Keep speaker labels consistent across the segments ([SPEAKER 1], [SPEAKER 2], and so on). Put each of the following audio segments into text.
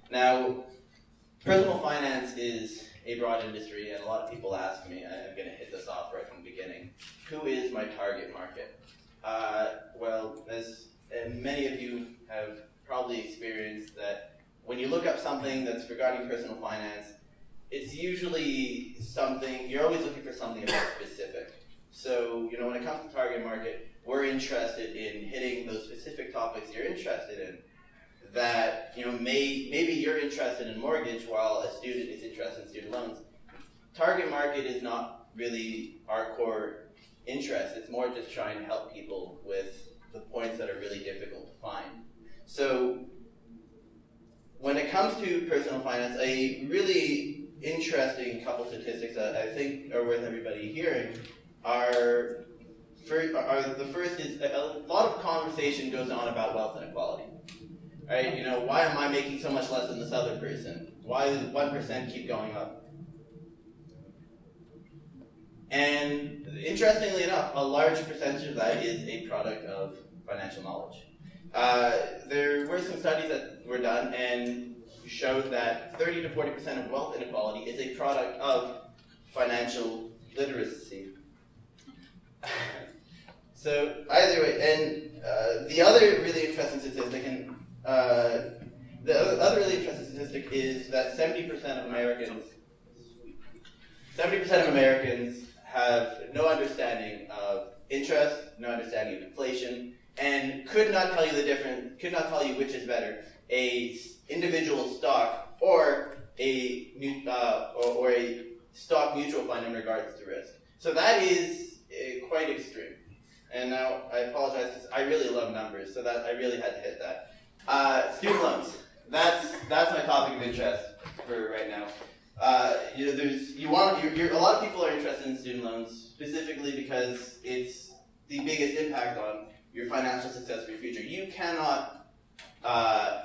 [SPEAKER 1] Now, personal finance is a broad industry, and a lot of people ask me, I'm going to hit this off right from the beginning, who is my target market? Well, as many of you have probably experienced, that when you look up something that's regarding personal finance, it's usually something, you're always looking for something about specific. So, when it comes to target market, we're interested in hitting those specific topics you're interested in that, maybe you're interested in mortgage while a student is interested in student loans. Target market is not really our core interest. It's more just trying to help people with the points that are really difficult to find. So, when it comes to personal finance, a really interesting couple statistics that I think are worth everybody hearing are the first is a lot of conversation goes on about wealth inequality. Right? Why am I making so much less than this other person? Why does 1% keep going up? And interestingly enough, a large percentage of that is a product of financial knowledge. There were some studies that were done and showed that 30 to 40% of wealth inequality is a product of financial literacy. So either way, and the other really interesting statistic, is that 70% of Americans have no understanding of interest, no understanding of inflation, and could not tell you which is better, a individual stock or a stock mutual fund in regards to risk. So that is quite extreme. And now I apologize because I really love numbers, so that I really had to hit that. Student loans. That's my topic of interest for right now. A lot of people are interested in student loans specifically because it's the biggest impact on your financial success for your future. You cannot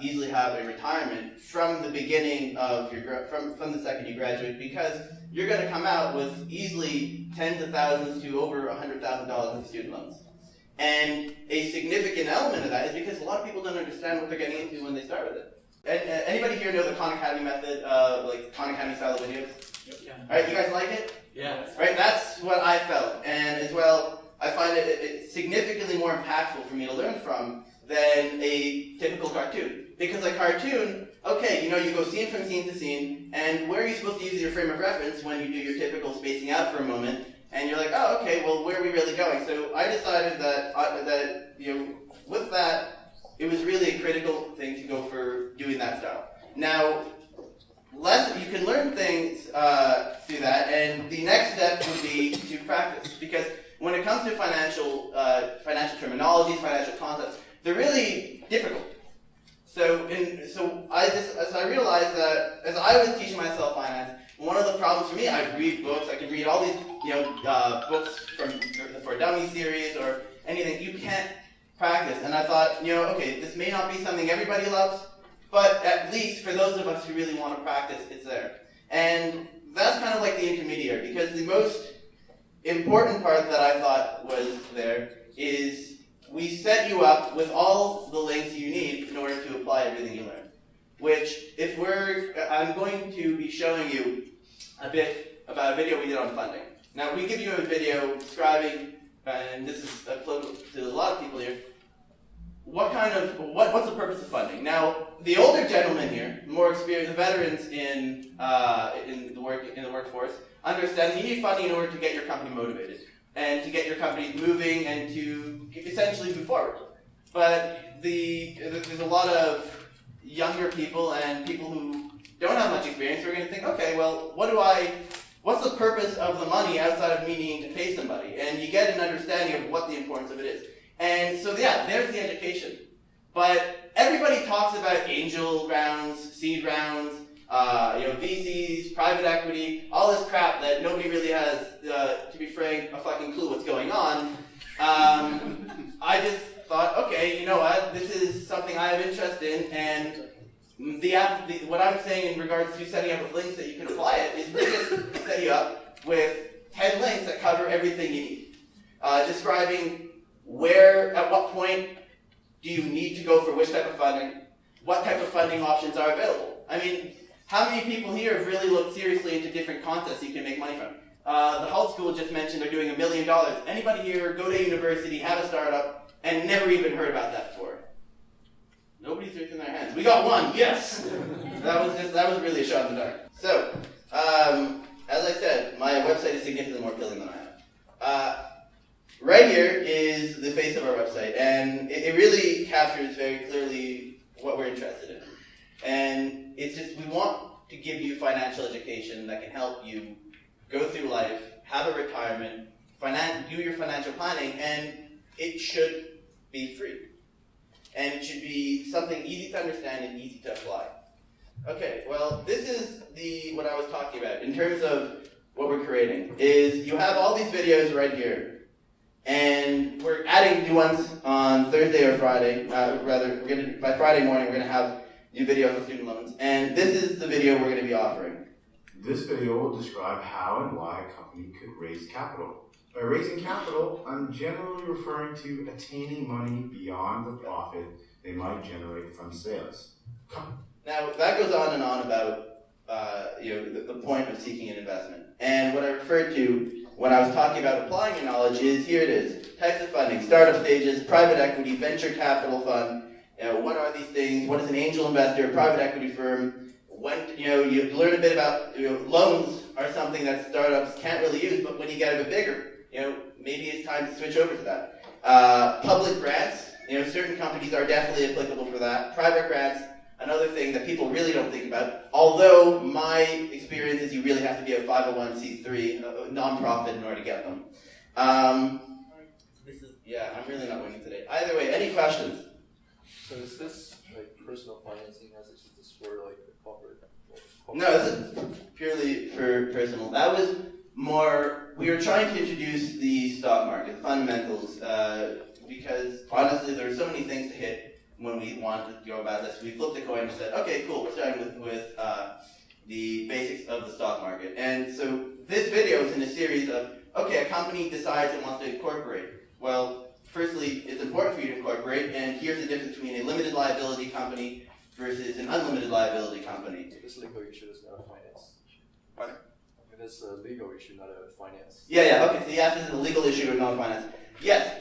[SPEAKER 1] easily have a retirement from the beginning of from the second you graduate, because you're going to come out with easily tens of thousands to over $100,000 in student loans. And a significant element of that is because a lot of people don't understand what they're getting into when they start with it. Anybody here know the Khan Academy method, like Khan Academy style of videos?
[SPEAKER 2] Yeah.
[SPEAKER 1] All right, you guys like it?
[SPEAKER 2] Yeah.
[SPEAKER 1] Right, that's what I felt. And as well, I find it significantly more impactful for me to learn from than a typical cartoon. Because a cartoon, okay, you go scene from scene to scene, and where are you supposed to use your frame of reference when you do your typical spacing out for a moment, and you're like, oh, okay, well, where are we really going? So I decided that with that, it was really a critical thing to go for doing that style. Now, you can learn things through that, and the next step would be to practice. Because when it comes to financial terminologies, financial concepts, they're really difficult. So I realized that as I was teaching myself finance, one of the problems for me, I'd read books, I could read all these books for Dummy series or anything. You can't practice. And I thought, okay, this may not be something everybody loves, but at least for those of us who really want to practice, it's there. And that's kind of like the intermediary, because the most important part that I thought was there is we set you up with all the links you need in order to apply everything you learn. Which, I'm going to be showing you a bit about a video we did on funding. Now, we give you a video describing, and this is applicable to a lot of people here, what's the purpose of funding? Now, the older gentlemen here, more experienced, the veterans in the workforce, understand that you need funding in order to get your company motivated and to get your company moving and to essentially move forward. But there's a lot of younger people and people who don't have much experience who are going to think, okay, well, what's the purpose of the money outside of me needing to pay somebody? And you get an understanding of what the importance of it is. And so, yeah, there's the education. But everybody talks about angel rounds, seed rounds, VCs, private equity, all this crap that nobody really has, to be frank, a fucking clue what's going on. I just thought, okay, you know what, this is something I have interest in, and what I'm saying in regards to setting up with links that you can apply it is we just set you up with 10 links that cover everything you need. Describing at what point do you need to go for which type of funding, what type of funding options are available. I mean, how many people here have really looked seriously into different contests you can make money from? The Halt School just mentioned they're doing $1 million. Anybody here go to university, have a startup, and never even heard about that before? Nobody's raising their hands. We got one, yes! That was really a shot in the dark. So, as I said, my website is significantly more appealing than I am. Right here is the face of our website, and it really captures very clearly what we're interested in. And it's just, we want to give you financial education that can help you go through life, have a retirement, do your financial planning, and it should be free. And it should be something easy to understand and easy to apply. Okay, well, this is what I was talking about in terms of what we're creating. Is you have all these videos right here, and we're adding new ones on Thursday or Friday. By Friday morning, we're gonna have new videos on student loans, and this is the video we're gonna be offering.
[SPEAKER 2] This video will describe how and why a company could raise capital. By raising capital, I'm generally referring to attaining money beyond the profit they might generate from sales.
[SPEAKER 1] Now, that goes on and on about the point of seeking an investment. And what I referred to when I was talking about applying your knowledge is, here it is, types of funding, startup stages, private equity, venture capital fund. What are these things? What is an angel investor, a private equity firm? When you learn a bit about loans are something that startups can't really use, but when you get a bit bigger, maybe it's time to switch over to that. Public grants, certain companies are definitely applicable for that. Private grants, another thing that people really don't think about, although my experience is you really have to be a 501c3 non-profit in order to get them. I'm really not winning today. Either way, any questions?
[SPEAKER 3] So is this like personal financing as it's just for like the corporate?
[SPEAKER 1] No, this is purely for personal. That was more, we were trying to introduce the stock market, fundamentals, because honestly there are so many things to hit when we wanted to go about this. We flipped a coin and said, okay, cool, we're starting with the basics of the stock market. And so this video is in a series of, okay, a company decides it wants to incorporate. Well, firstly, it's important for you to incorporate, and here's the difference between a limited liability company versus an unlimited liability company.
[SPEAKER 3] So this legal issue is not a finance issue.
[SPEAKER 1] Pardon?
[SPEAKER 3] It's a legal issue, not a finance.
[SPEAKER 1] Yeah, okay, so yes, this is a legal issue and not finance. Yes,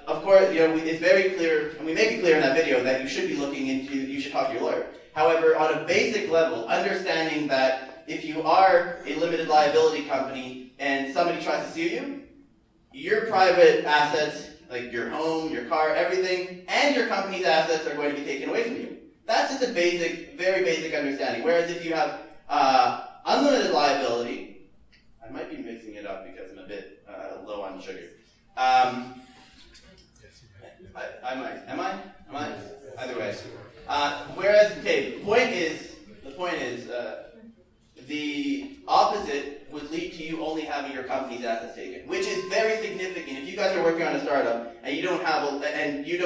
[SPEAKER 1] of course, it's very clear, and we make it clear in that video that you should be looking into, you should talk to your lawyer. However, on a basic level, understanding that if you are a limited liability company and somebody tries to sue you, your private assets, like your home, your car, everything, and your company's assets are going to be taken away from you. That's just a basic, very basic understanding. Whereas if you have unlimited liability, I might be mixing it up because I'm a bit low on sugar. I might. Am I? Either way. Whereas, okay, the point is, the opposite would lead to you only having your company's assets taken, which is very significant. If you guys are working on a startup and you don't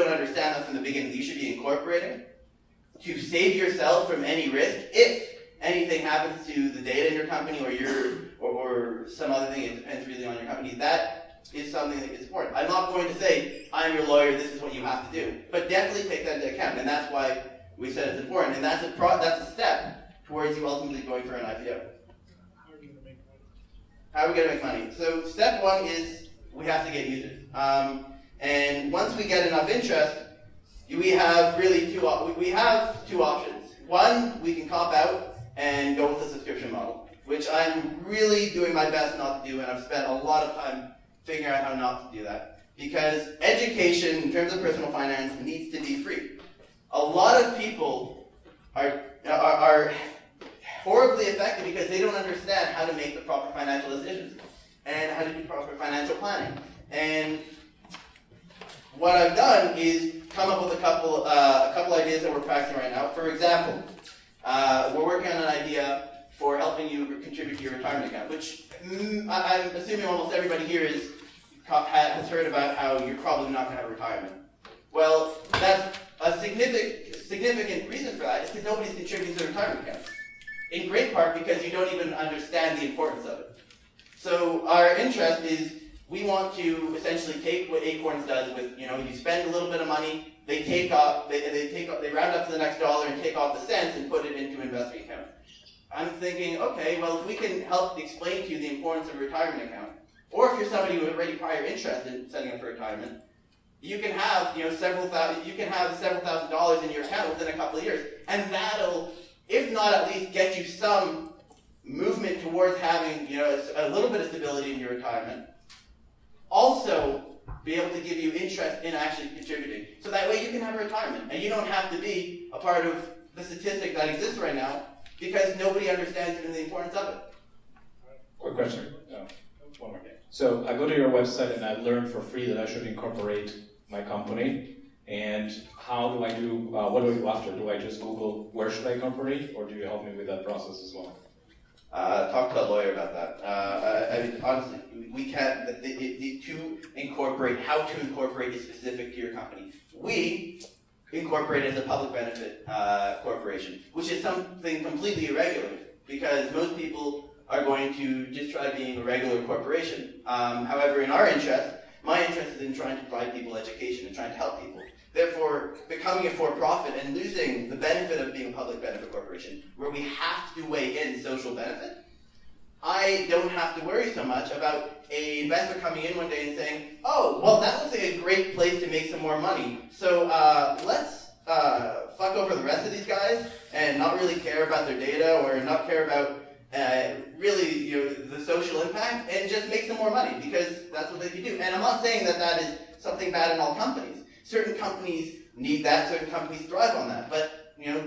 [SPEAKER 1] understand that from the beginning, you should be incorporating to save yourself from any risk. If anything happens to the data in your company or some other thing, it depends really on your company. That is something that is important. I'm not going to say, I'm your lawyer, this is what you have to do. But definitely take that into account, and that's why we said it's important. And that's a step towards you ultimately going for an IPO.
[SPEAKER 4] How are you going to make money?
[SPEAKER 1] How are we going to make money? So step one is we have to get users. And once we get enough interest, we have two options. One, we can cop out and go with a subscription model, which I'm really doing my best not to do, and I've spent a lot of time figuring out how not to do that. Because education, in terms of personal finance, needs to be free. A lot of people are horribly affected because they don't understand how to make the proper financial decisions and how to do proper financial planning. And what I've done is come up with a couple ideas that we're practicing right now. For example, we're working on an idea for helping you contribute to your retirement account, which I'm assuming almost everybody here has heard about how you're probably not going to have retirement. Well, that's a significant reason for that is because nobody's contributing to the retirement account. In great part because you don't even understand the importance of it. So our interest is we want to essentially take what Acorns does with, you spend a little bit of money they take off, they round up to the next dollar and take off the cents and put it into an investment account. I'm thinking, okay, well, if we can help explain to you the importance of a retirement account, or if you're somebody who already prior interest in setting up for retirement, you can have, several thousand dollars in your account within a couple of years, and that'll, if not at least get you some movement towards having, a little bit of stability in your retirement. Also, be able to give you interest in actually contributing. So that way you can have a retirement, and you don't have to be a part of the statistic that exists right now, because nobody understands even the importance of it.
[SPEAKER 5] Quick question. One more. So I go to your website and I learned for free that I should incorporate my company. And how do I do, what do I do after? Do I just Google where should I incorporate, or do you help me with that process as well?
[SPEAKER 1] Talk to a lawyer about that. I mean, honestly, we can't, how to incorporate is specific to your company. We incorporate as a public benefit corporation, which is something completely irregular, because most people are going to just try being a regular corporation. However, in our interest, my interest is in trying to provide people education and trying to help people. Therefore, becoming a for-profit and losing the benefit of being a public benefit corporation, where we have to weigh in social benefit, I don't have to worry so much about an investor coming in one day and saying, oh, well, that looks like a great place to make some more money, so let's fuck over the rest of these guys and not really care about their data or not care about really the social impact and just make some more money, because that's what they can do. And I'm not saying that that is something bad in all companies. Certain companies need that, certain companies thrive on that. But,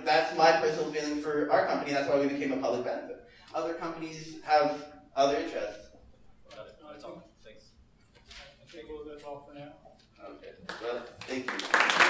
[SPEAKER 1] that's my personal feeling for our company. That's why we became a public benefit. Other companies have other interests.
[SPEAKER 4] No, that's all. Thanks. I think that's all for now.
[SPEAKER 1] Okay. Well, thank you.